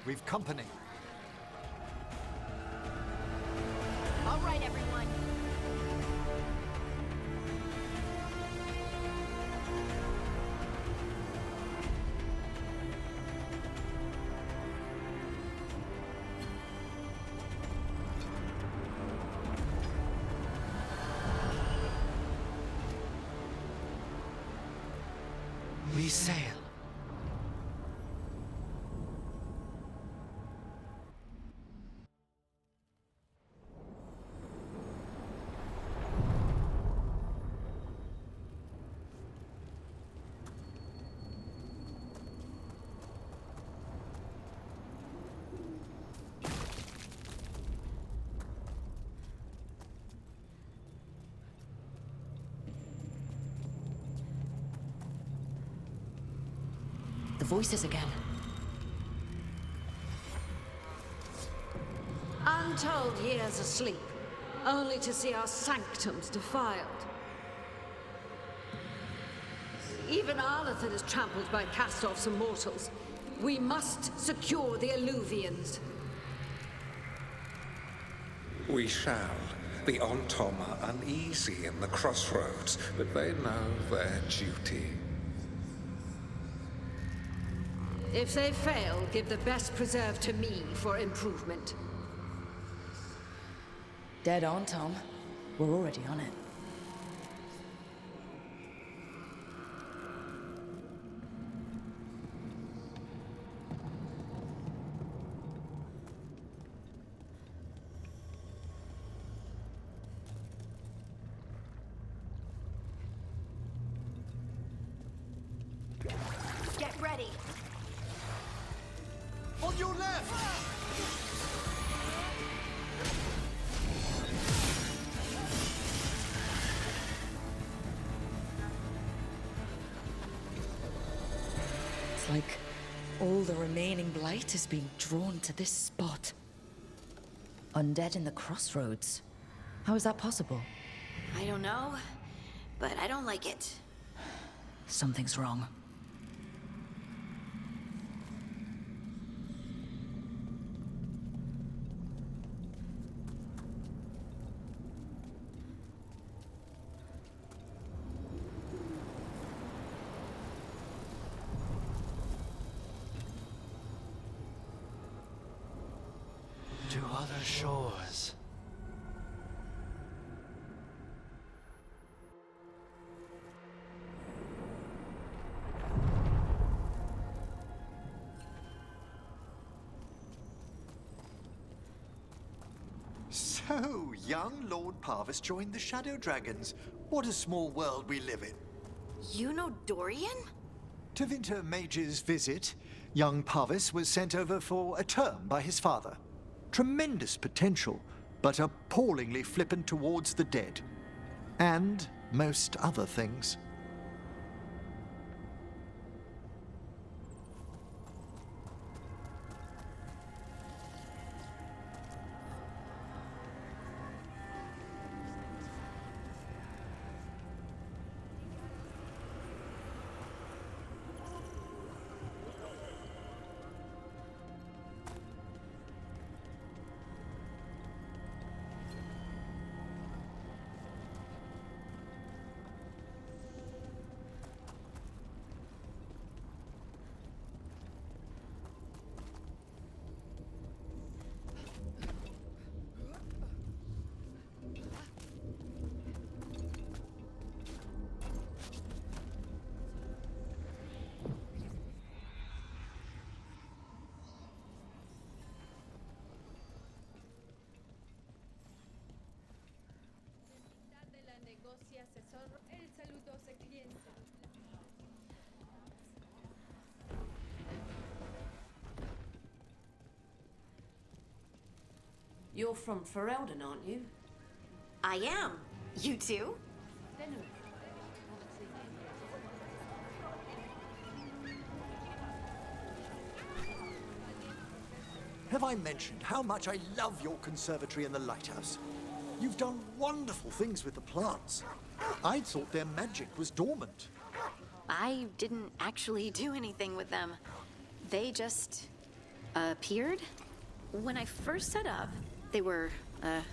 we've company. All right, everyone. We sail. The voices again. Untold years asleep, only to see our sanctums defiled. Even Arlathan is trampled by cast-offs and mortals. We must secure the Alluvians. We shall. The Ontom are uneasy in the crossroads, but they know their duty. If they fail, give the best preserve to me for improvement. Dead on, Tom. We're already on it. Get ready. On your left! It's like all the remaining blight is being drawn to this spot. Undead in the crossroads. How is that possible? I don't know, but I don't like it. Something's wrong. To other shores. So, young Lord Parvis joined the Shadow Dragons. What a small world we live in. You know Dorian? To Winter Mage's visit, young Parvis was sent over for a term by his father. Tremendous potential, but appallingly flippant towards the dead. And most other things. You're from Ferelden, aren't you? I am. You too? Have I mentioned how much I love your conservatory and the lighthouse? You've done wonderful things with the plants. I thought their magic was dormant. I didn't actually do anything with them. They just appeared? When I first set up, they were, Here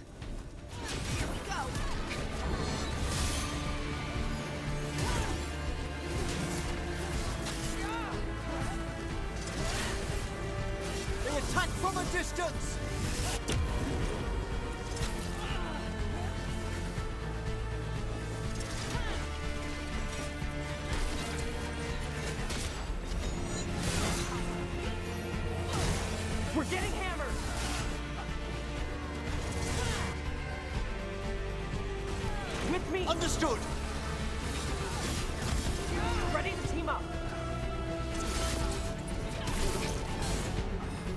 we go! They attack from a distance! We're getting hammered! With me! Understood! Ready to team up!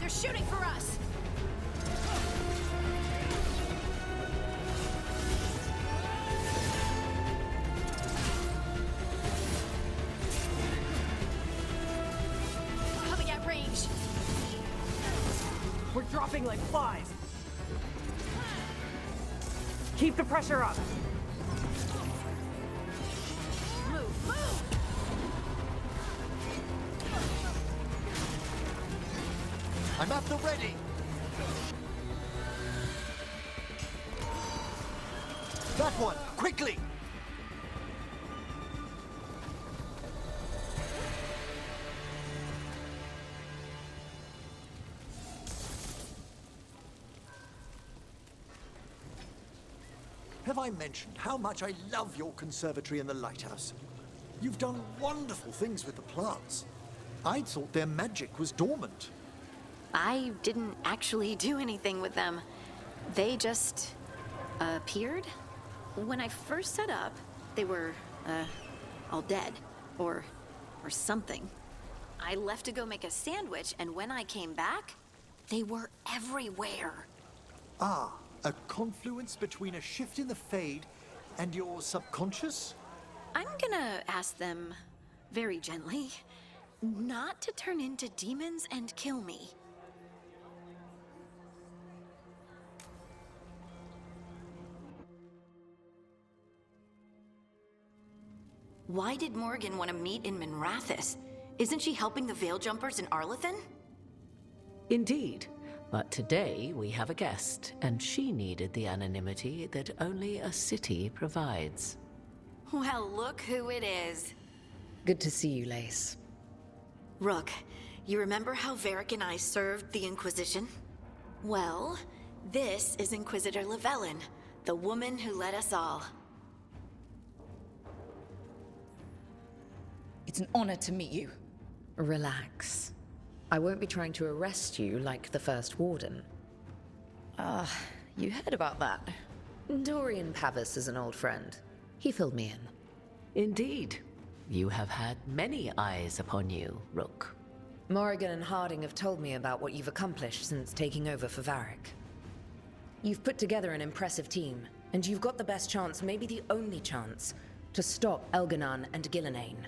They're shooting for us! Coming at range! We're dropping like flies! Keep the pressure up! Move, move! I'm at the ready! That one! Quickly! Have I mentioned how much I love your conservatory and the lighthouse? You've done wonderful things with the plants. I thought their magic was dormant. I didn't actually do anything with them. They just appeared. When I first set up, they were all dead or something. I left to go make a sandwich, and when I came back, they were everywhere. Ah, a confluence between a shift in the Fade and your subconscious? I'm gonna ask them very gently not to turn into demons and kill me. Why did Morgan want to meet in Minrathous? Isn't she helping the Veil Jumpers in Arlathan? Indeed. But today we have a guest, and she needed the anonymity that only a city provides. Well, look who it is. Good to see you, Lace. Rook, you remember how Varric and I served the Inquisition? Well, this is Inquisitor Llewellyn, the woman who led us all. It's an honor to meet you. Relax. I won't be trying to arrest you like the first warden. You heard about that. Dorian Pavis is an old friend. He filled me in. Indeed. You have had many eyes upon you, Rook. Morrigan and Harding have told me about what you've accomplished since taking over for Varric. You've put together an impressive team, and you've got the best chance, maybe the only chance, to stop Elganon and Gillenane.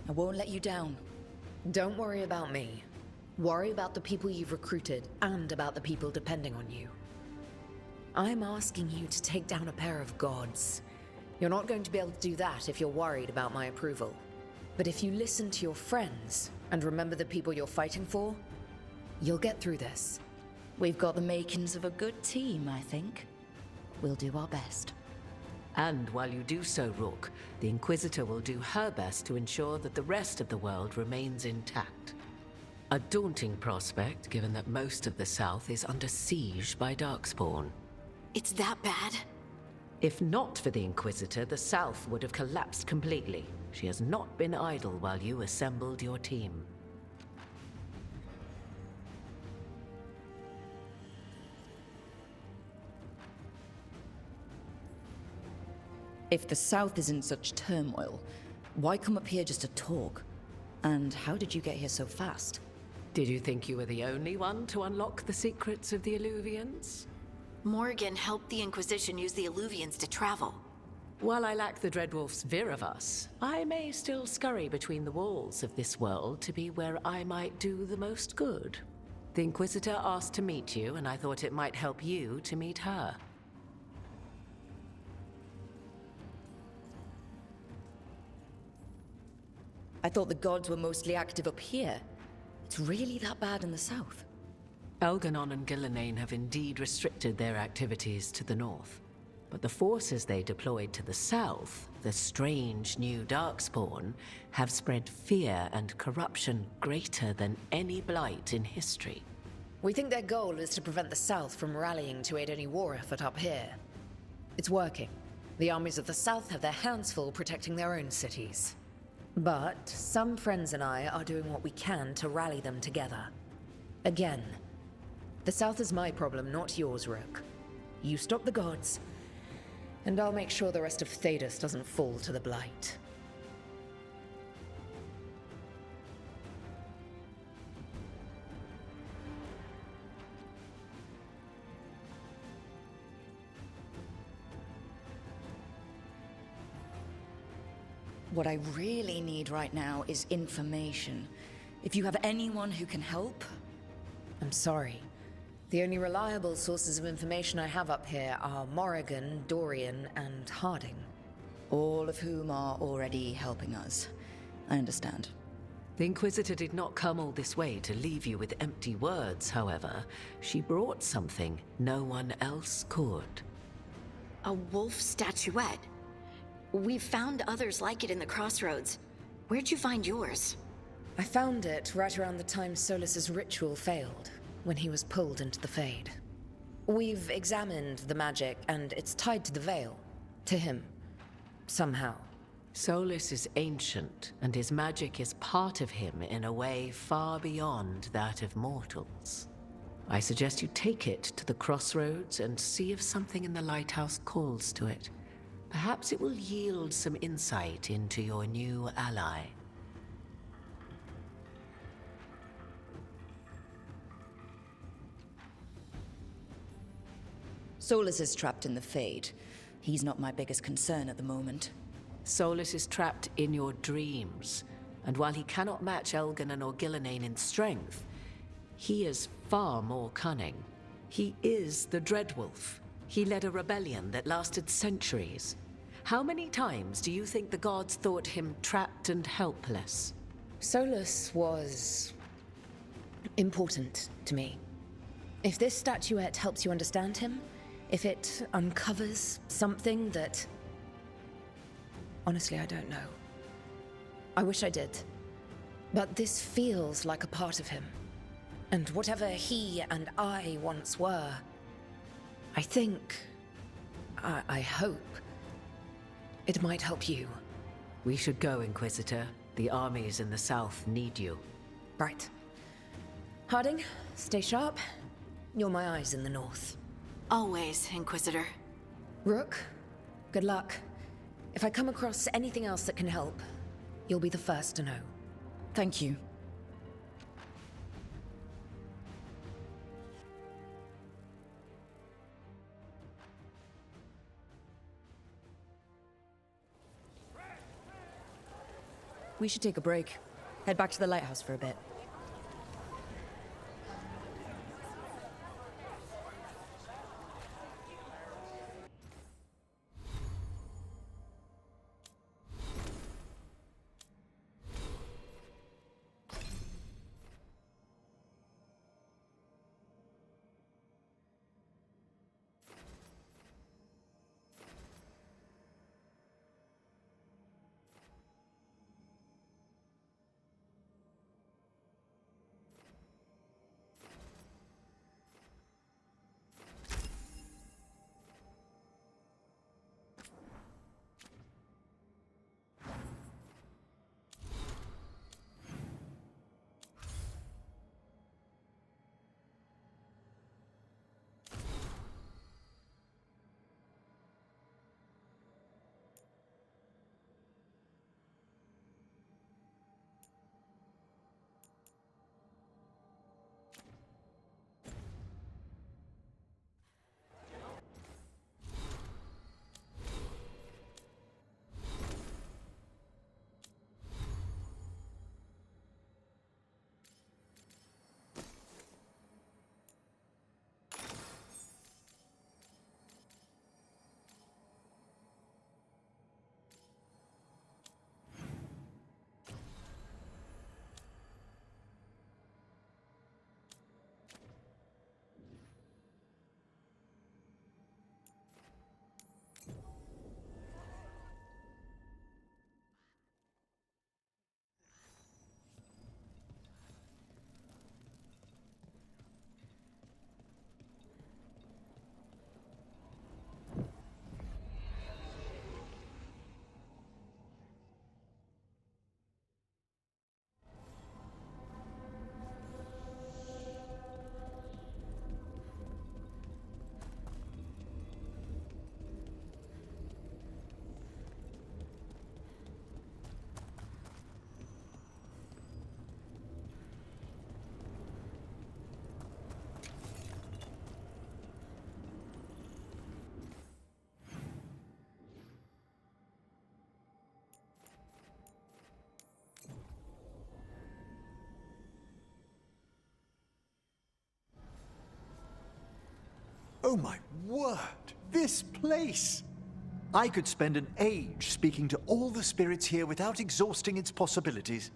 I won't let you down. Don't worry about me. Worry about the people you've recruited, and about the people depending on you. I'm asking you to take down a pair of gods. You're not going to be able to do that if you're worried about my approval. But if you listen to your friends, and remember the people you're fighting for, you'll get through this. We've got the makings of a good team, I think. We'll do our best. And while you do so, Rook, the Inquisitor will do her best to ensure that the rest of the world remains intact. A daunting prospect, given that most of the South is under siege by Darkspawn. It's that bad? If not for the Inquisitor, the South would have collapsed completely. She has not been idle while you assembled your team. If the South is in such turmoil, why come up here just to talk? And how did you get here so fast? Did you think you were the only one to unlock the secrets of the Illuvians? Morgan helped the Inquisition use the Illuvians to travel. While I lack the Dreadwolf's Viravus, I may still scurry between the walls of this world to be where I might do the most good. The Inquisitor asked to meet you, and I thought it might help you to meet her. I thought the gods were mostly active up here. It's really that bad in the south. Elganon and Gillenane have indeed restricted their activities to the north. But the forces they deployed to the south, the strange new Darkspawn, have spread fear and corruption greater than any blight in history. We think their goal is to prevent the south from rallying to aid any war effort up here. It's working. The armies of the south have their hands full protecting their own cities. But some friends and I are doing what we can to rally them together. Again, the south is my problem, not yours, Rook. You stop the gods, and I'll make sure the rest of Thedas doesn't fall to the blight. What I really need right now is information. If you have anyone who can help... I'm sorry. The only reliable sources of information I have up here are Morrigan, Dorian, and Harding. All of whom are already helping us. I understand. The Inquisitor did not come all this way to leave you with empty words, however. She brought something no one else could. A wolf statuette. We've found others like it in the crossroads. Where'd you find yours? I found it right around the time Solus's ritual failed, when he was pulled into the Fade. We've examined the magic, and it's tied to the Veil. To him. Somehow. Solus is ancient, and his magic is part of him in a way far beyond that of mortals. I suggest you take it to the crossroads and see if something in the lighthouse calls to it. Perhaps it will yield some insight into your new ally. Solus is trapped in the Fade. He's not my biggest concern at the moment. Solus is trapped in your dreams, and while he cannot match Elganon or Gillenane in strength, he is far more cunning. He is the Dreadwolf. He led a rebellion that lasted centuries. How many times do you think the gods thought him trapped and helpless? Solus was... important to me. If this statuette helps you understand him, if it uncovers something that... Honestly, I don't know. I wish I did. But this feels like a part of him. And whatever he and I once were, I think... I hope... it might help you. We should go, Inquisitor. The armies in the south need you. Right. Harding, stay sharp. You're my eyes in the north. Always, Inquisitor. Rook, good luck. If I come across anything else that can help, you'll be the first to know. Thank you. We should take a break. Head back to the lighthouse for a bit. Oh my word! This place! I could spend an age speaking to all the spirits here without exhausting its possibilities.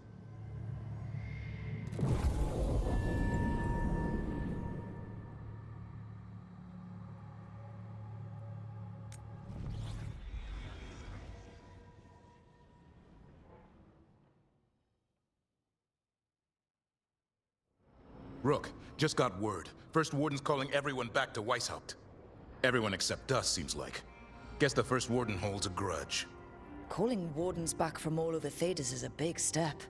Rook, just got word. First Warden's calling everyone back to Weishaupt. Everyone except us, seems like. Guess the First Warden holds a grudge. Calling wardens back from all over Thedas is a big step.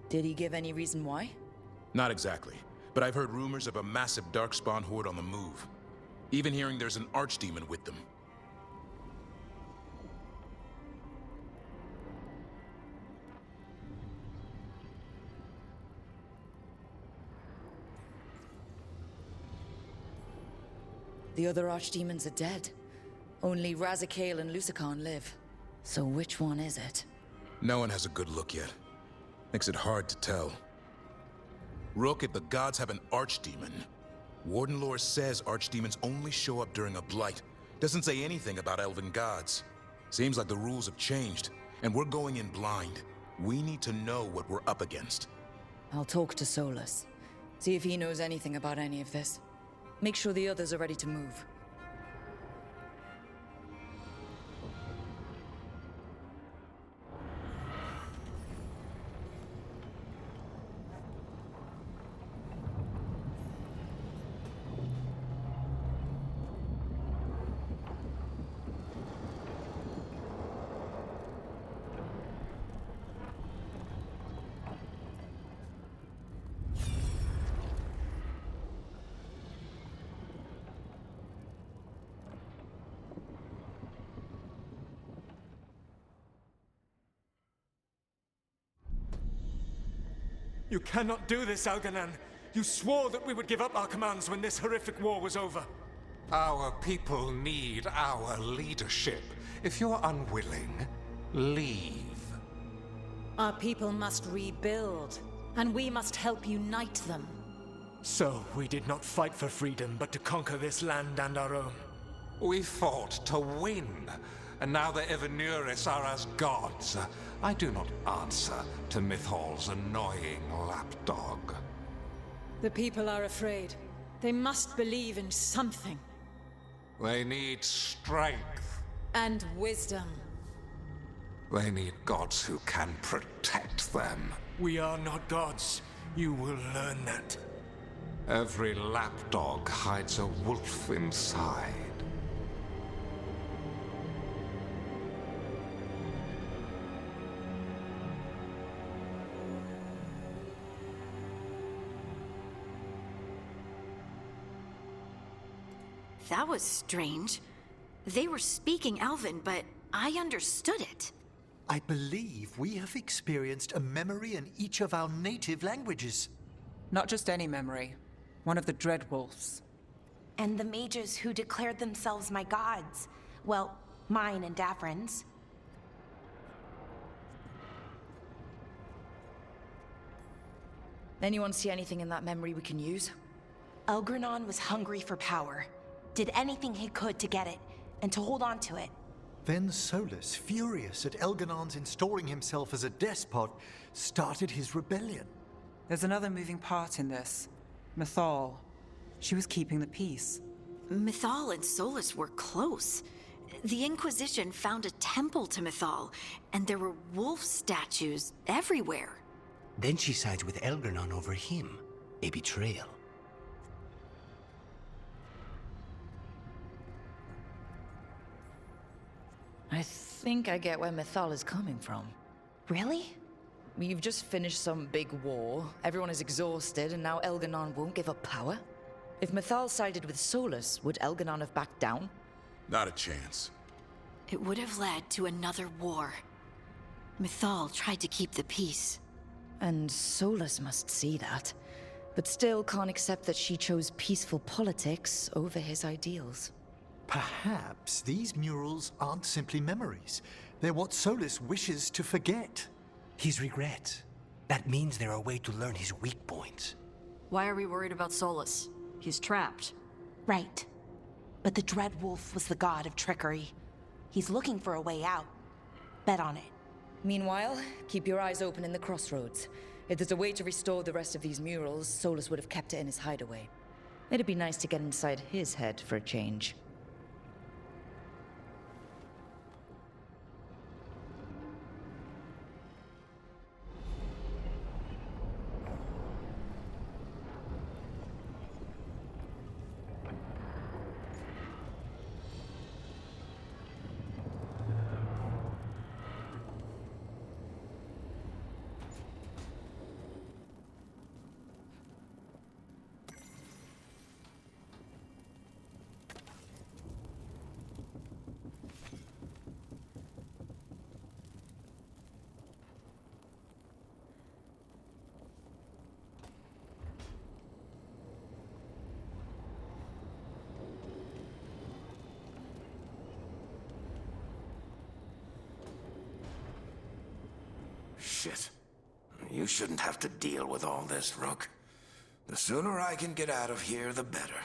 Did he give any reason why? Not exactly, but I've heard rumors of a massive Darkspawn horde on the move. Even hearing there's an archdemon with them. The other archdemons are dead. Only Razikale and Lusicon live. So which one is it? No one has a good look yet. Makes it hard to tell. Rook, if the gods have an archdemon, Warden lore says archdemons only show up during a blight. Doesn't say anything about elven gods. Seems like the rules have changed, and we're going in blind. We need to know what we're up against. I'll talk to Solus. See if he knows anything about any of this. Make sure the others are ready to move. You cannot do this, Algernon. You swore that we would give up our commands when this horrific war was over. Our people need our leadership. If you're unwilling, leave. Our people must rebuild, and we must help unite them. So, we did not fight for freedom, but to conquer this land and our own. We fought to win, and now the Evenuris are as gods. I do not answer to Mythal's annoying lapdog. The people are afraid. They must believe in something. They need strength. And wisdom. They need gods who can protect them. We are not gods. You will learn that. Every lapdog hides a wolf inside. That was strange. They were speaking Elven, but I understood it. I believe we have experienced a memory in each of our native languages. Not just any memory. One of the Dreadwolves. And the mages who declared themselves my gods. Well, mine and Davrin's. Anyone see anything in that memory we can use? Elgranon was hungry for power. Did anything he could to get it, and to hold on to it. Then Solus, furious at Elganon's installing himself as a despot, started his rebellion. There's another moving part in this. Mythal. She was keeping the peace. Mythal and Solus were close. The Inquisition found a temple to Mythal, and there were wolf statues everywhere. Then she sides with Elgranon over him. A betrayal. I think I get where Mythal is coming from. Really? You've just finished some big war, everyone is exhausted, and now Elganon won't give up power? If Mythal sided with Solus, would Elganon have backed down? Not a chance. It would have led to another war. Mythal tried to keep the peace. And Solus must see that, but still can't accept that she chose peaceful politics over his ideals. Perhaps these murals aren't simply memories. They're what Solus wishes to forget. His regrets. That means they're a way to learn his weak points. Why are we worried about Solus? He's trapped. Right. But the Dread Wolf was the god of trickery. He's looking for a way out. Bet on it. Meanwhile, keep your eyes open in the crossroads. If there's a way to restore the rest of these murals, Solus would have kept it in his hideaway. It'd be nice to get inside his head for a change. Shit. You shouldn't have to deal with all this, Rook. The sooner I can get out of here, the better.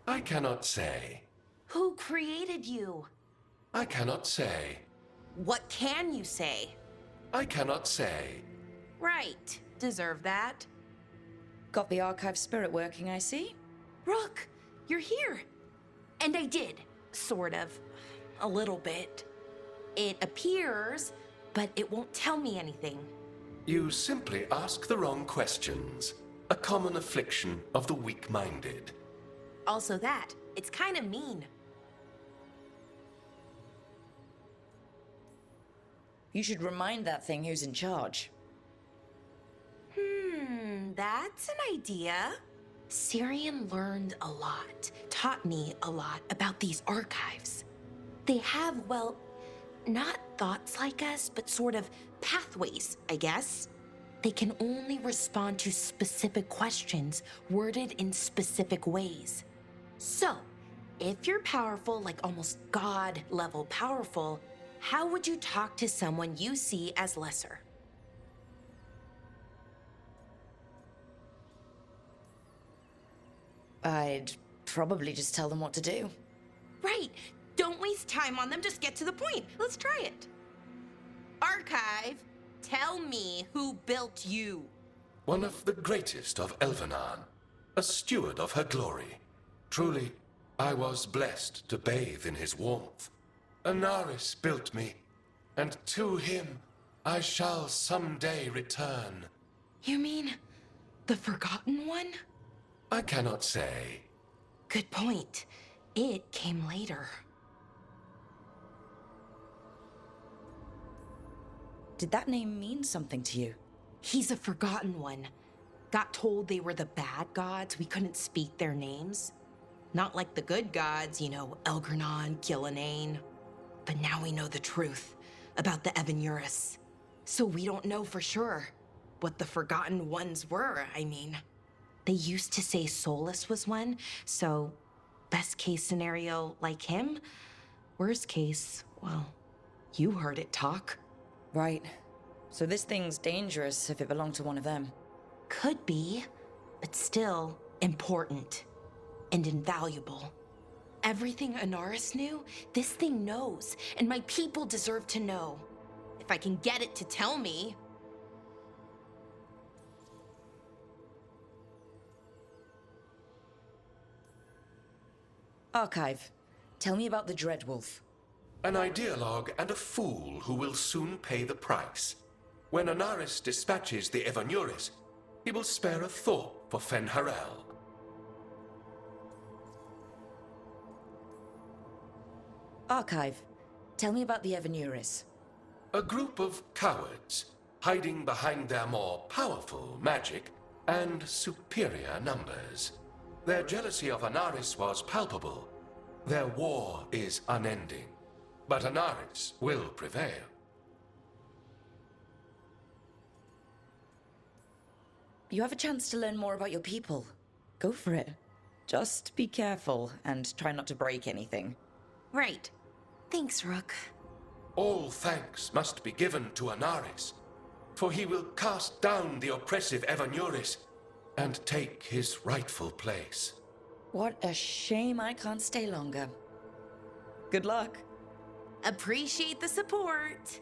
I cannot say. Who created you? I cannot say. What can you say? I cannot say. Right. Deserve that. Got the archive spirit working, I see. Rook, you're here. And I did. Sort of. A little bit. It appears, but it won't tell me anything. You simply ask the wrong questions. A common affliction of the weak-minded. Also that. It's kind of mean. You should remind that thing who's in charge. That's an idea. Syrian learned a lot, taught me a lot about these archives. They have, well, not thoughts like us, but sort of pathways, I guess. They can only respond to specific questions worded in specific ways. So, if you're powerful, like almost God-level powerful, how would you talk to someone you see as lesser? I'd probably just tell them what to do. Right. Don't waste time on them, just get to the point. Let's try it. Archive, tell me who built you. One of the greatest of Elvenan, a steward of her glory. Truly, I was blessed to bathe in his warmth. Anaris built me, and to him I shall someday return. You mean the Forgotten One? I cannot say. Good point. It came later. Did that name mean something to you? He's a Forgotten One. Got told they were the bad gods, we couldn't speak their names. Not like the good gods, you know, Elgranon, Gillenane. But now we know the truth about the Evanuris. So we don't know for sure what the Forgotten Ones were, I mean. They used to say Solus was one, so best case scenario, like him. Worst case, well, you heard it talk. Right. So this thing's dangerous if it belonged to one of them. Could be, but still important and invaluable. Everything Anaris knew, this thing knows, and my people deserve to know. If I can get it to tell me. Archive. Tell me about the Dreadwolf. An ideologue and a fool who will soon pay the price. When Anaris dispatches the Evanuris, he will spare a thought for Fen'Harel. Archive. Tell me about the Evanuris. A group of cowards, hiding behind their more powerful magic and superior numbers. Their jealousy of Anaris was palpable. Their war is unending. But Anaris will prevail. You have a chance to learn more about your people. Go for it. Just be careful and try not to break anything. Right. Thanks, Rook. All thanks must be given to Anaris, for he will cast down the oppressive Evanuris and take his rightful place. What a shame I can't stay longer. Good luck. Appreciate the support.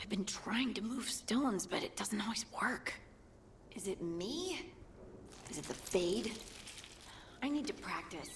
I've been trying to move stones, but it doesn't always work. Is it me? Is it the fade? I need to practice.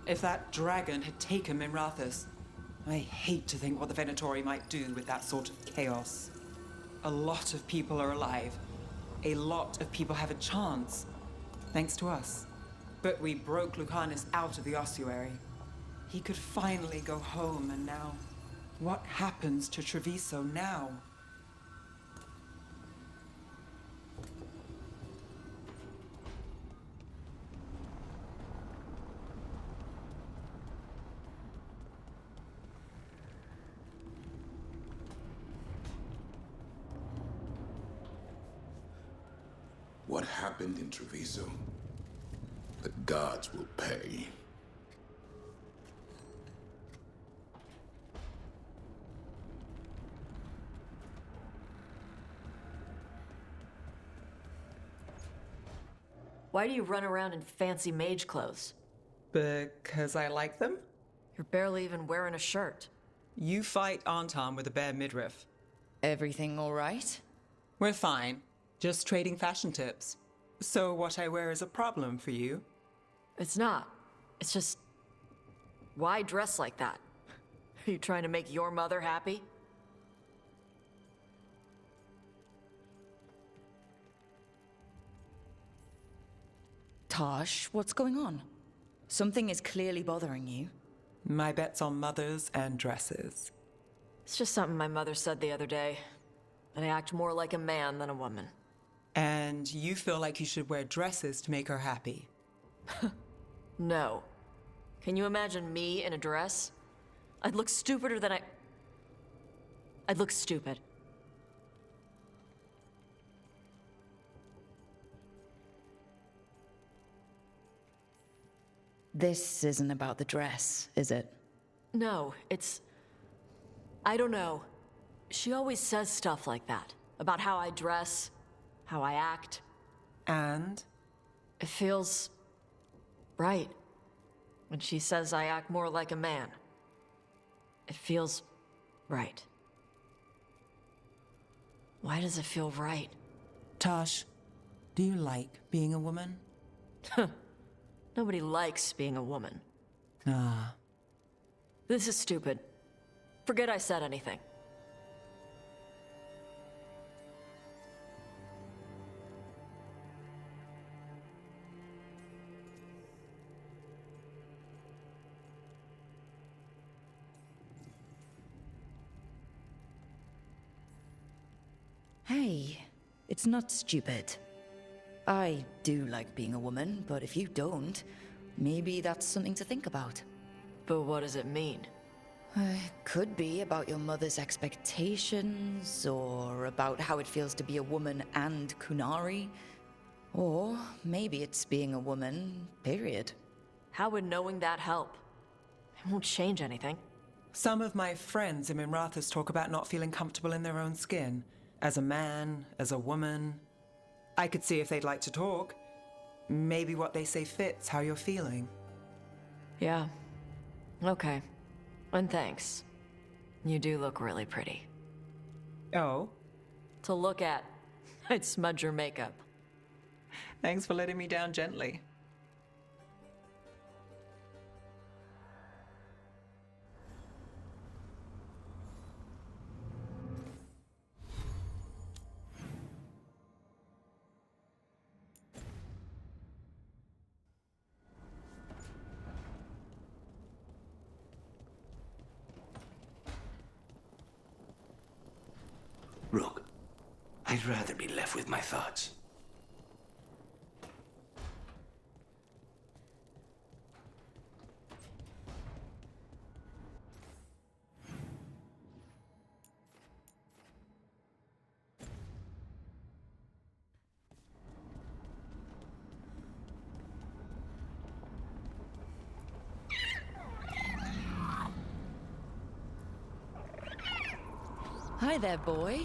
If that dragon had taken Minrathous, I hate to think what the Venatori might do with that sort of chaos. A lot of people are alive. A lot of people have a chance, thanks to us. But we broke Lucanus out of the ossuary. He could finally go home, and now... what happens to Treviso now? What happened in Treviso? The gods will pay. Why do you run around in fancy mage clothes? Because I like them? You're barely even wearing a shirt. You fight Anton with a bare midriff. Everything all right? We're fine. Just trading fashion tips. So what I wear is a problem for you? It's not. It's just... why dress like that? Are you trying to make your mother happy? Tosh, what's going on? Something is clearly bothering you. My bet's on mothers and dresses. It's just something my mother said the other day. And I act more like a man than a woman. And you feel like you should wear dresses to make her happy? No. Can you imagine me in a dress? I'd look stupider than I'd look stupid. This isn't about the dress, is it? No, it's... I don't know. She always says stuff like that. About how I dress, how I act. And? It feels... right. When she says I act more like a man. It feels Right. Why does it feel right? Tosh, do you like being a woman? Nobody likes being a woman. Ah. This is stupid. Forget I said anything. Hey, it's not stupid. I do like being a woman, but if you don't, maybe that's something to think about. But what does it mean? It could be about your mother's expectations, or about how it feels to be a woman and Kunari. Or maybe it's being a woman, period. How would knowing that help? It won't change anything. Some of my friends in Minrathous talk about not feeling comfortable in their own skin. As a man, as a woman. I could see if they'd like to talk. Maybe what they say fits how you're feeling. Yeah. Okay. And thanks. You do look really pretty. Oh? To look at. I'd smudge your makeup. Thanks for letting me down gently. Rook, I'd rather be left with my thoughts. Hi there, boy.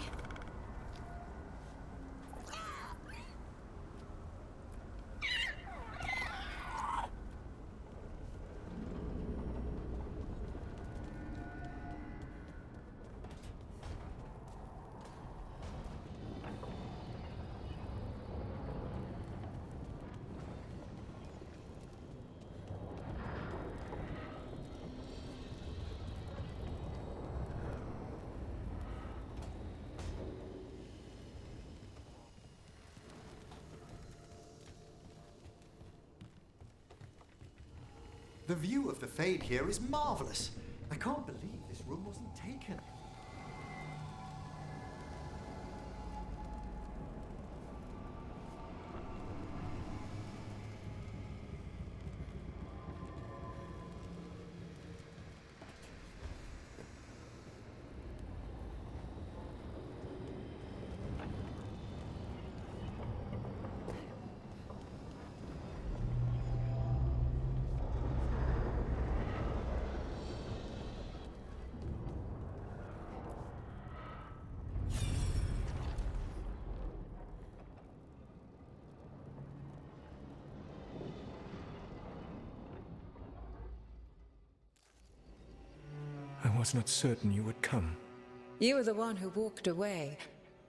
The view of the Fade here is marvelous. I can't believe this room wasn't taken. I was not certain you would come. You were the one who walked away.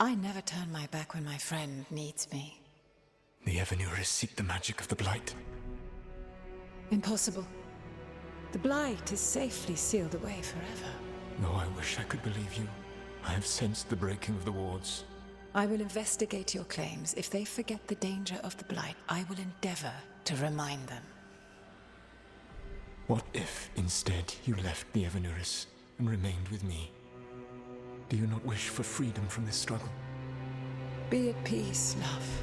I never turn my back when my friend needs me. The Evanurus seek the magic of the Blight. Impossible. The Blight is safely sealed away forever. Though I wish I could believe you, I have sensed the breaking of the wards. I will investigate your claims. If they forget the danger of the Blight, I will endeavor to remind them. What if, instead, you left the Evanurus and remained with me? Do you not wish for freedom from this struggle? Be at peace, love.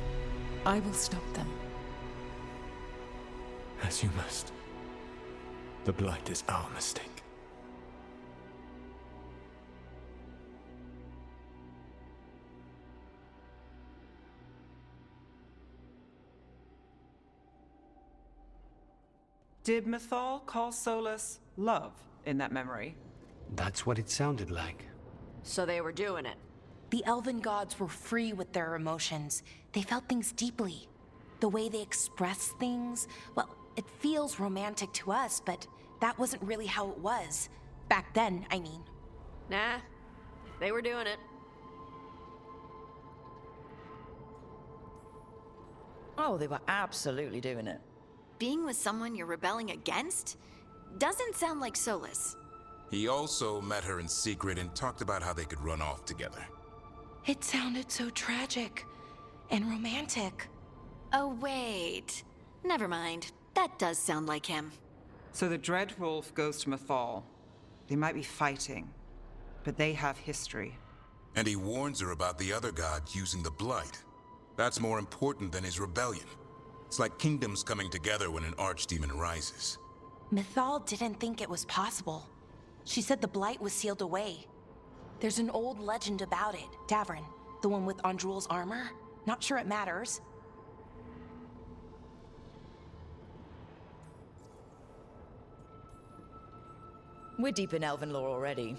I will stop them. As you must. The Blight is our mistake. Did Mythal call Solus love in that memory? That's what it sounded like. So they were doing it. The elven gods were free with their emotions. They felt things deeply. The way they expressed things, well, it feels romantic to us, but that wasn't really how it was. Back then, I mean. Nah, they were doing it. Oh, they were absolutely doing it. Being with someone you're rebelling against doesn't sound like Solus. He also met her in secret and talked about how they could run off together. It sounded so tragic and romantic. Oh, wait. Never mind. That does sound like him. So the Dread Wolf goes to Mythal. They might be fighting, but they have history. And he warns her about the other gods using the Blight. That's more important than his rebellion. It's like kingdoms coming together when an archdemon rises. Mythal didn't think it was possible. She said the Blight was sealed away. There's an old legend about it. Davrin, the one with Andrul's armor. Not sure it matters. We're deep in elven lore already.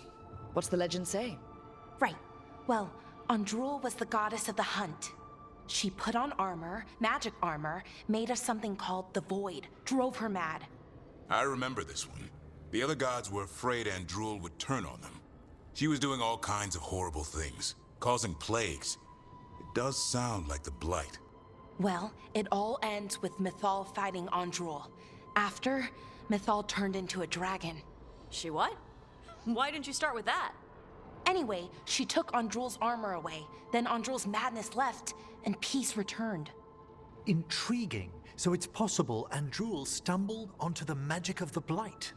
What's the legend say? Right. Well, Andrul was the goddess of the hunt. She put on armor, magic armor, made of something called the Void, drove her mad. I remember this one. The other gods were afraid Andrul would turn on them. She was doing all kinds of horrible things, causing plagues. It does sound like the Blight. Well, it all ends with Mythal fighting Andrul. After, Mythal turned into a dragon. She what? Why didn't you start with that? Anyway, she took Andrul's armor away. Then Andrul's madness left, and peace returned. Intriguing. So it's possible Andrul stumbled onto the magic of the Blight.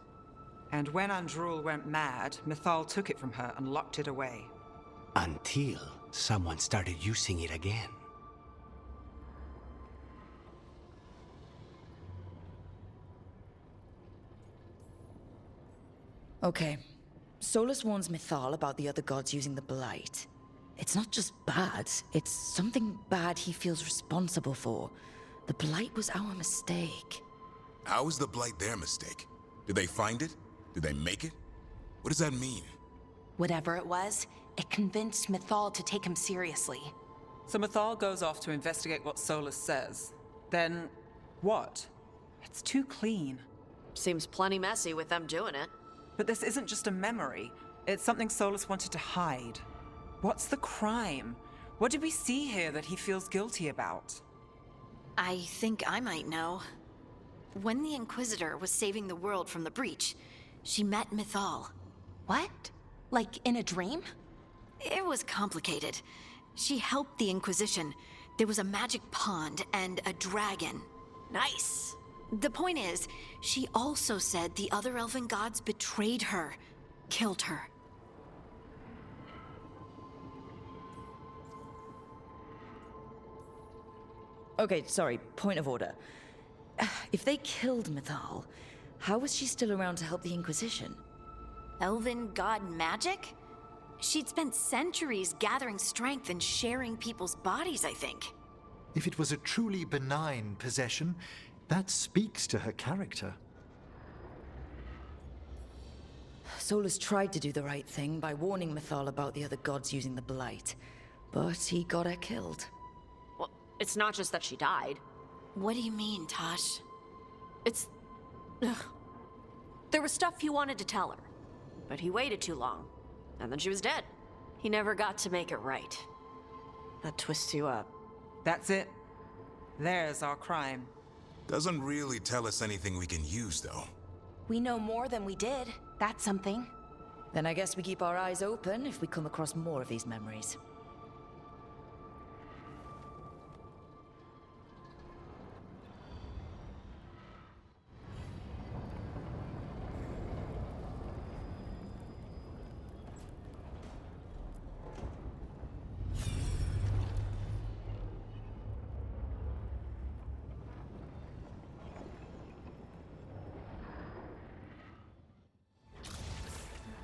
And when Andrul went mad, Mythal took it from her and locked it away. Until someone started using it again. Okay. Solus warns Mythal about the other gods using the Blight. It's not just bad, it's something bad he feels responsible for. The Blight was our mistake. How is the Blight their mistake? Did they find it? Did they make it? What does that mean? Whatever it was, it convinced Mythal to take him seriously. So Mythal goes off to investigate what Solus says. Then, what? It's too clean. Seems plenty messy with them doing it. But this isn't just a memory. It's something Solus wanted to hide. What's the crime? What did we see here that he feels guilty about? I think I might know. When the Inquisitor was saving the world from the breach, she met Mythal. What? Like in a dream? It was complicated. She helped the Inquisition. There was a magic pond and a dragon. Nice. The point is, she also said the other elven gods betrayed her, killed her. Okay, sorry, point of order. If they killed Mythal, how was she still around to help the Inquisition? Elven god magic? She'd spent centuries gathering strength and sharing people's bodies, I think. If it was a truly benign possession, that speaks to her character. Solus tried to do the right thing by warning Mythal about the other gods using the Blight, but he got her killed. Well, it's not just that she died. What do you mean, Tosh? It's... Ugh. There was stuff he wanted to tell her, but he waited too long, and then she was dead. He never got to make it right. That twists you up. That's it. There's our crime. Doesn't really tell us anything we can use, though. We know more than we did. That's something. Then I guess we keep our eyes open if we come across more of these memories.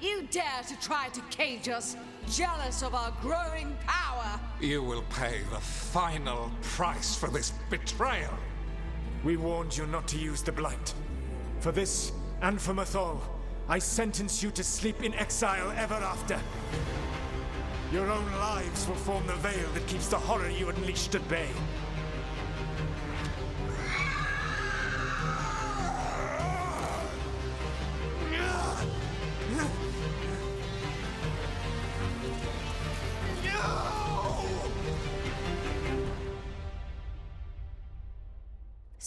You dare to try to cage us, jealous of our growing power! You will pay the final price for this betrayal. We warned you not to use the Blight. For this, and for Mythal, I sentence you to sleep in exile ever after. Your own lives will form the veil that keeps the horror you unleashed at bay.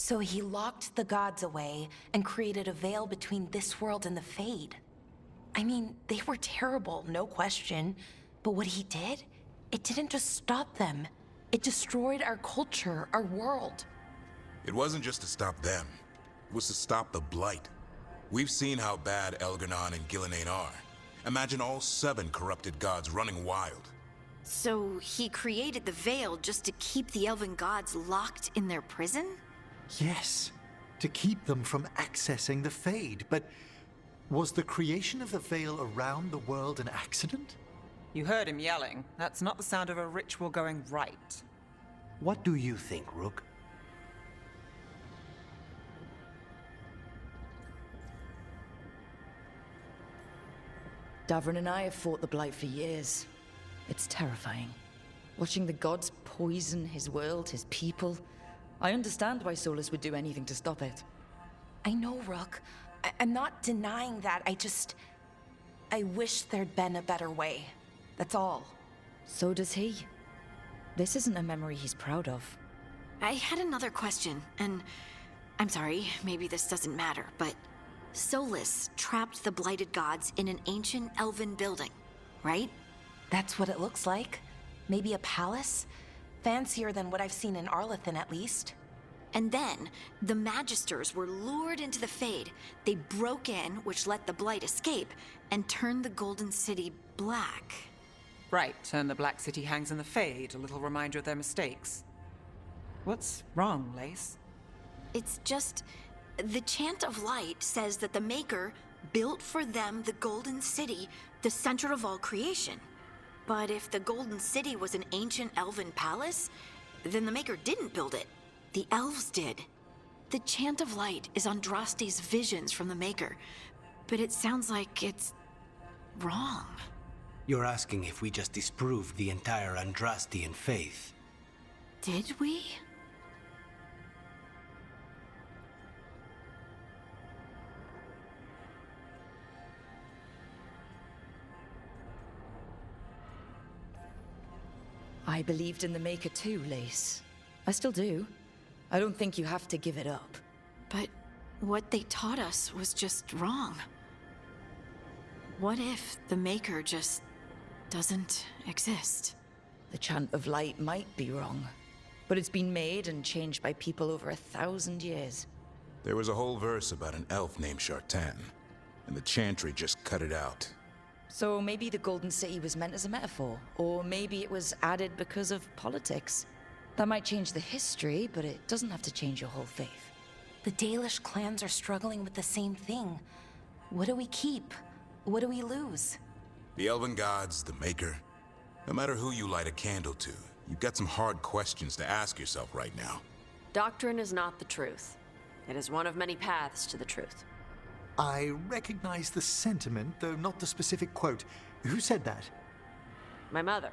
So he locked the gods away and created a veil between this world and the Fade. I mean, they were terrible, no question. But what he did, it didn't just stop them. It destroyed our culture, our world. It wasn't just to stop them. It was to stop the Blight. We've seen how bad Elgar'nan and Gillenane are. Imagine all 7 corrupted gods running wild. So he created the Veil just to keep the elven gods locked in their prison? Yes, to keep them from accessing the Fade. But was the creation of the Veil around the world an accident? You heard him yelling. That's not the sound of a ritual going right. What do you think, Rook? Davrin and I have fought the Blight for years. It's terrifying. Watching the gods poison his world, his people. I understand why Solus would do anything to stop it. I know, Rook. I'm not denying that. I wish there'd been a better way. That's all. So does he. This isn't a memory he's proud of. I had another question, and I'm sorry, maybe this doesn't matter, but Solus trapped the blighted gods in an ancient elven building, right? That's what it looks like. Maybe a palace? Fancier than what I've seen in Arlathan, at least. And then, the Magisters were lured into the Fade. They broke in, which let the Blight escape, and turned the Golden City black. Right, and the Black City hangs in the Fade, a little reminder of their mistakes. What's wrong, Lace? It's just... the Chant of Light says that the Maker built for them the Golden City, the center of all creation. But if the Golden City was an ancient elven palace, then the Maker didn't build it. The elves did. The Chant of Light is Andraste's visions from the Maker, but it sounds like it's wrong. You're asking if we just disproved the entire Andrastian faith. Did we? I believed in the Maker too, Lace. I still do. I don't think you have to give it up. But what they taught us was just wrong. What if the Maker just doesn't exist? The Chant of Light might be wrong, but it's been made and changed by people over 1,000 years. There was a whole verse about an elf named Shartan, and the Chantry just cut it out. So maybe the Golden City was meant as a metaphor, or maybe it was added because of politics. That might change the history, but it doesn't have to change your whole faith. The Dalish clans are struggling with the same thing. What do we keep? What do we lose? The Elven Gods, the Maker. No matter who you light a candle to, you've got some hard questions to ask yourself right now. Doctrine is not the truth. It is one of many paths to the truth. I recognize the sentiment, though not the specific quote. Who said that? My mother.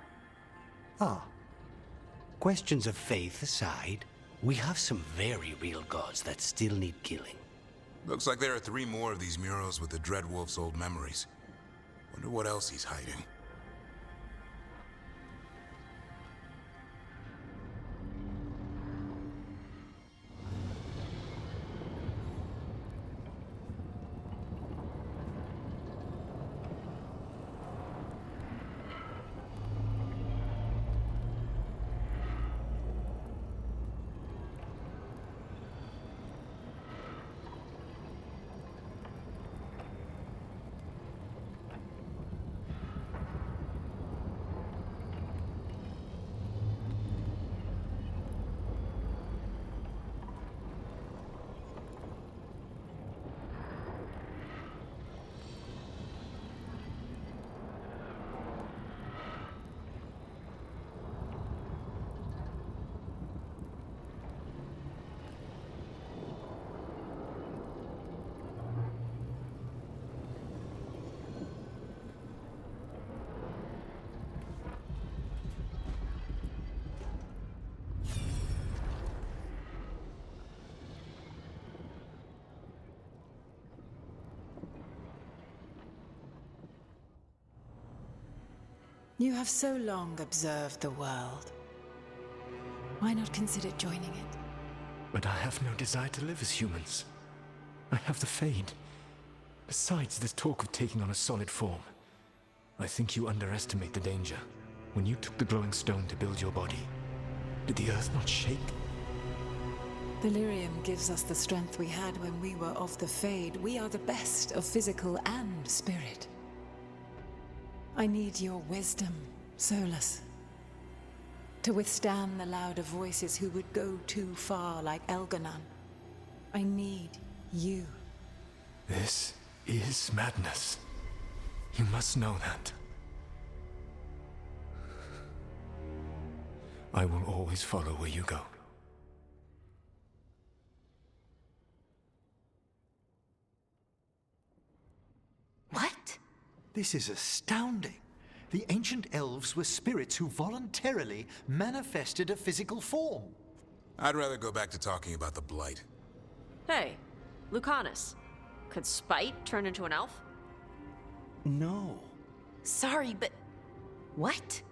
Ah. Questions of faith aside, we have some very real gods that still need killing. Looks like there are 3 more of these murals with the Dreadwolf's old memories. Wonder what else he's hiding. You have so long observed the world. Why not consider joining it? But I have no desire to live as humans. I have the Fade. Besides, this talk of taking on a solid form. I think you underestimate the danger. When you took the glowing stone to build your body, did the earth not shake? The lyrium gives us the strength we had when we were of the Fade. We are the best of physical and spirit. I need your wisdom, Solus. To withstand the louder voices who would go too far like Elganon. I need you. This is madness. You must know that. I will always follow where you go. What? This is astounding. The ancient elves were spirits who voluntarily manifested a physical form. I'd rather go back to talking about the Blight. Hey, Lucanus. Could Spite turn into an elf? No. Sorry, but... what?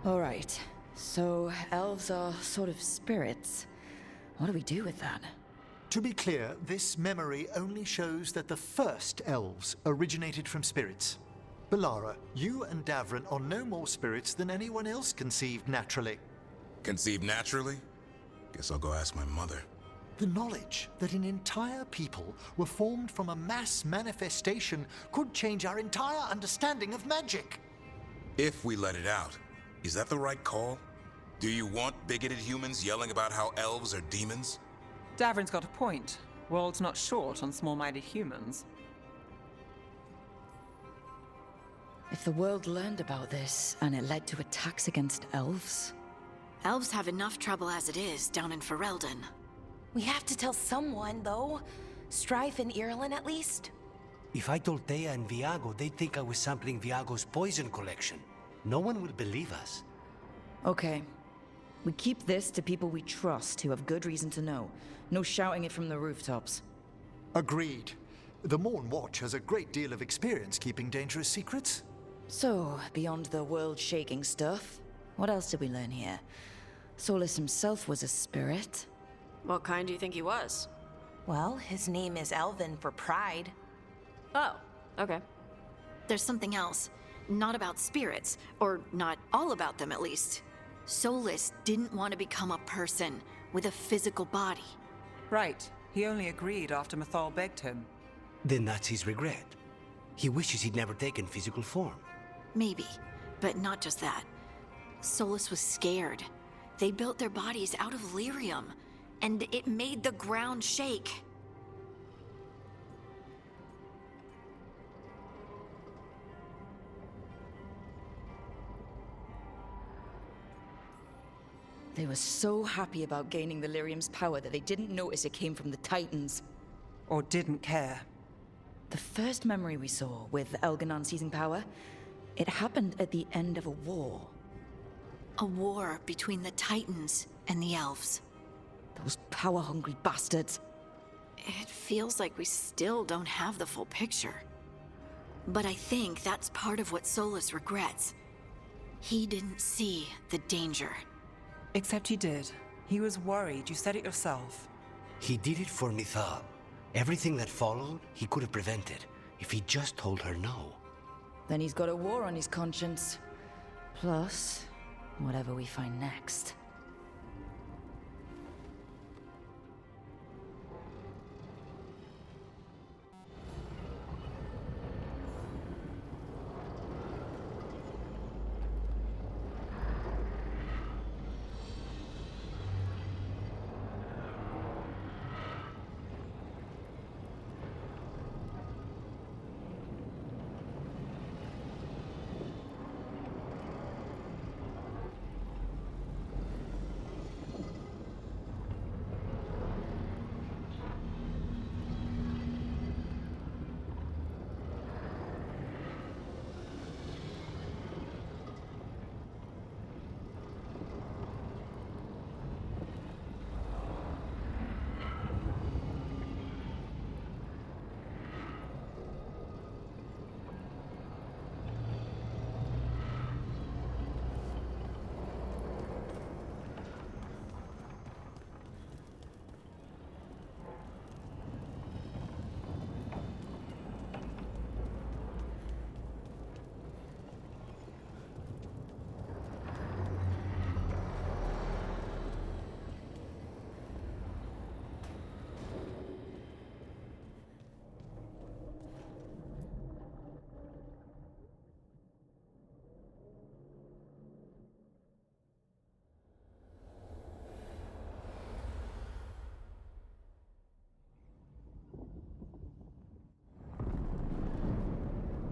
All right. So, elves are sort of spirits. What do we do with that? To be clear, this memory only shows that the first elves originated from spirits. Balara, you and Davrin are no more spirits than anyone else conceived naturally. Conceived naturally? Guess I'll go ask my mother. The knowledge that an entire people were formed from a mass manifestation could change our entire understanding of magic. If we let it out, is that the right call? Do you want bigoted humans yelling about how elves are demons? Davrin's got a point. World's not short on small-minded humans. If the world learned about this, and it led to attacks against elves? Elves have enough trouble as it is down in Ferelden. We have to tell someone, though. Strife and Irulan, at least. If I told Thea and Viago, they'd think I was sampling Viago's poison collection. No one will believe us. Okay. We keep this to people we trust who have good reason to know. No shouting it from the rooftops. Agreed. The Morn Watch has a great deal of experience keeping dangerous secrets. So, beyond the world-shaking stuff, what else did we learn here? Solus himself was a spirit. What kind do you think he was? Well, his name is Elven for pride. Oh, okay. There's something else. Not about spirits, or not all about them at least. Solus didn't want to become a person with a physical body. Right. He only agreed after Mythal begged him. Then that's his regret. He wishes he'd never taken physical form. Maybe, but not just that. Solus was scared. They built their bodies out of lyrium, and it made the ground shake. They were so happy about gaining the lyrium's power that they didn't notice it came from the Titans. Or didn't care. The first memory we saw with Elganon seizing power, it happened at the end of a war. A war between the Titans and the elves. Those power-hungry bastards. It feels like we still don't have the full picture. But I think that's part of what Solus regrets. He didn't see the danger. Except he did. He was worried. You said it yourself. He did it for Mythal. Everything that followed, he could have prevented, if he just told her no. Then he's got a war on his conscience. Plus, whatever we find next.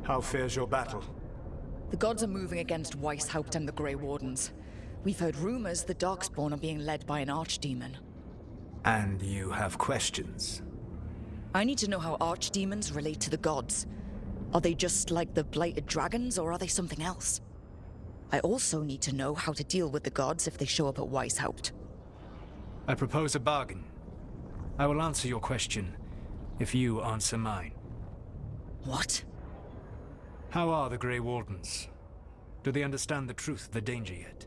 How fares your battle? The gods are moving against Weishaupt and the Grey Wardens. We've heard rumors the Darkspawn are being led by an archdemon. And you have questions? I need to know how archdemons relate to the gods. Are they just like the blighted dragons, or are they something else? I also need to know how to deal with the gods if they show up at Weishaupt. I propose a bargain. I will answer your question if you answer mine. What? How are the Grey Wardens? Do they understand the truth of the danger yet?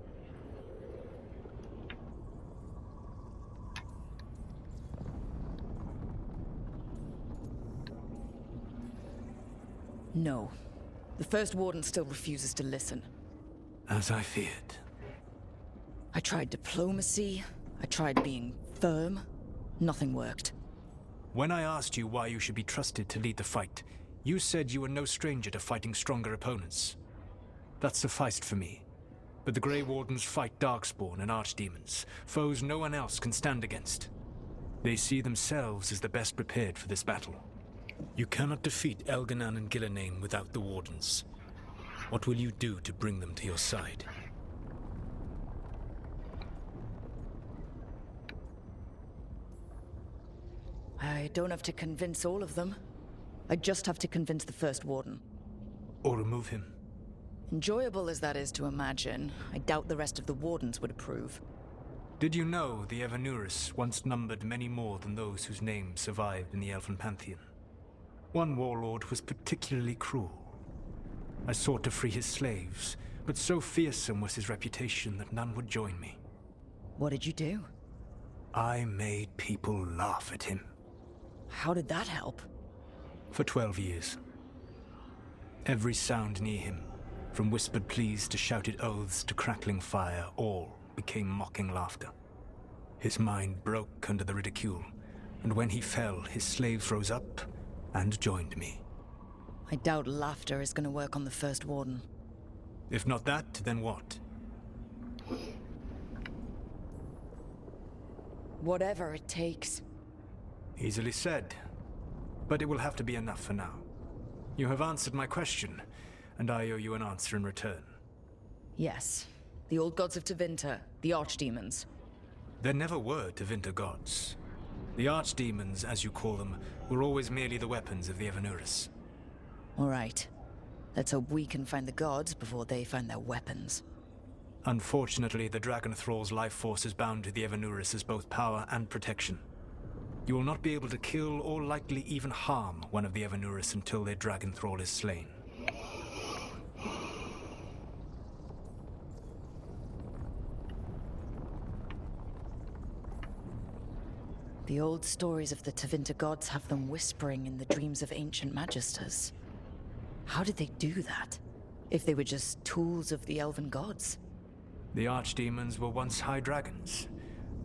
No. The First Warden still refuses to listen. As I feared. I tried diplomacy. I tried being firm. Nothing worked. When I asked you why you should be trusted to lead the fight, you said you were no stranger to fighting stronger opponents. That sufficed for me. But the Grey Wardens fight Darkspawn and Archdemons, foes no one else can stand against. They see themselves as the best prepared for this battle. You cannot defeat Elganan and Gillenane without the Wardens. What will you do to bring them to your side? I don't have to convince all of them. I just have to convince the First Warden. Or remove him. Enjoyable as that is to imagine, I doubt the rest of the Wardens would approve. Did you know the Evanuris once numbered many more than those whose names survived in the Elven Pantheon? One warlord was particularly cruel. I sought to free his slaves, but so fearsome was his reputation that none would join me. What did you do? I made people laugh at him. How did that help? For 12 years. Every sound near him, from whispered pleas to shouted oaths to crackling fire, all became mocking laughter. His mind broke under the ridicule, and when he fell, his slaves rose up and joined me. I doubt laughter is going to work on the First Warden. If not that, then what? Whatever it takes. Easily said. But it will have to be enough for now. You have answered my question, and I owe you an answer in return. Yes. The old gods of Tevinter, the archdemons. There never were Tevinter gods. The archdemons, as you call them, were always merely the weapons of the Evanuris. All right. Let's hope we can find the gods before they find their weapons. Unfortunately, the Dragon Thrall's life force is bound to the Evanuris as both power and protection. You will not be able to kill or likely even harm one of the Evanuris until their Dragon Thrall is slain. The old stories of the Tevinter gods have them whispering in the dreams of ancient magisters. How did they do that? If they were just tools of the elven gods? The archdemons were once high dragons.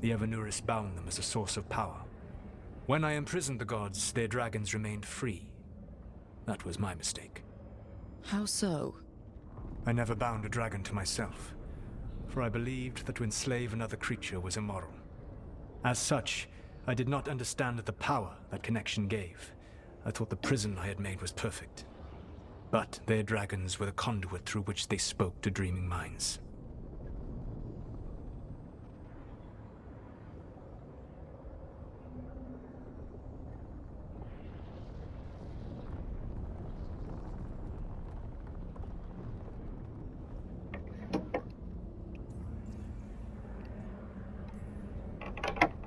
The Evanuris bound them as a source of power. When I imprisoned the gods, their dragons remained free. That was my mistake. How so? I never bound a dragon to myself, for I believed that to enslave another creature was immoral. As such, I did not understand the power that connection gave. I thought the prison I had made was perfect. But their dragons were the conduit through which they spoke to dreaming minds.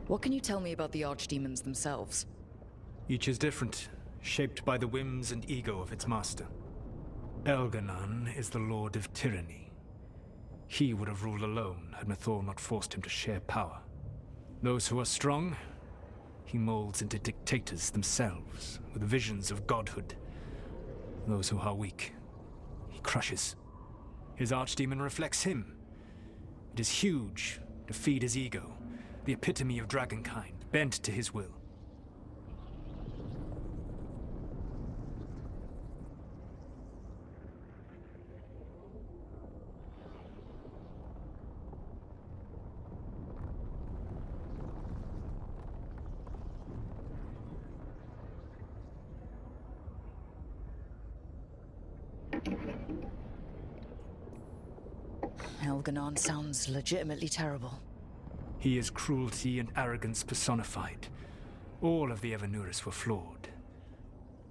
What can you tell me about the archdemons themselves? Each is different, shaped by the whims and ego of its master. Elganan is the Lord of Tyranny. He would have ruled alone had Mythal not forced him to share power. Those who are strong, he molds into dictators themselves, with visions of godhood. Those who are weak, he crushes. His archdemon reflects him. It is huge to feed his ego, the epitome of dragonkind, bent to his will. Elganon sounds legitimately terrible. He is cruelty and arrogance personified. All of the Evanuris were flawed,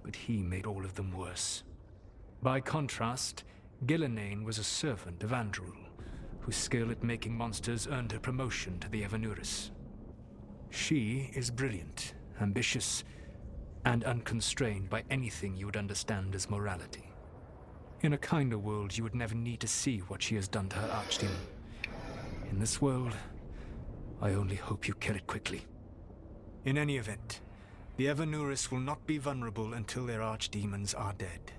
but he made all of them worse. By contrast, Gillenane was a servant of Andrul, whose skill at making monsters earned her promotion to the Evanuris. She is brilliant, ambitious, and unconstrained by anything you would understand as morality. In a kinder world, you would never need to see what she has done to her archdemon. In this world, I only hope you kill it quickly. In any event, the Evanuris will not be vulnerable until their archdemons are dead.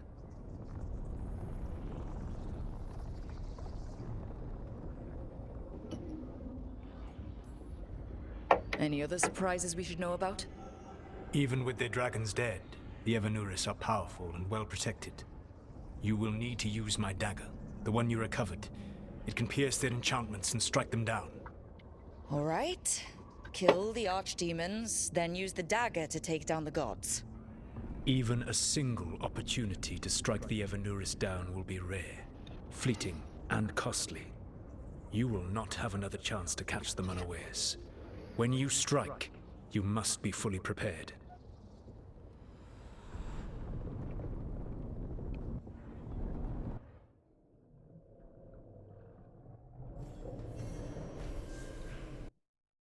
Any other surprises we should know about? Even with their dragons dead, the Evanuris are powerful and well protected. You will need to use my dagger, the one you recovered. It can pierce their enchantments and strike them down. All right. Kill the archdemons, then use the dagger to take down the gods. Even a single opportunity to strike the Evanuris down will be rare, fleeting, and costly. You will not have another chance to catch them unawares. When you strike, you must be fully prepared.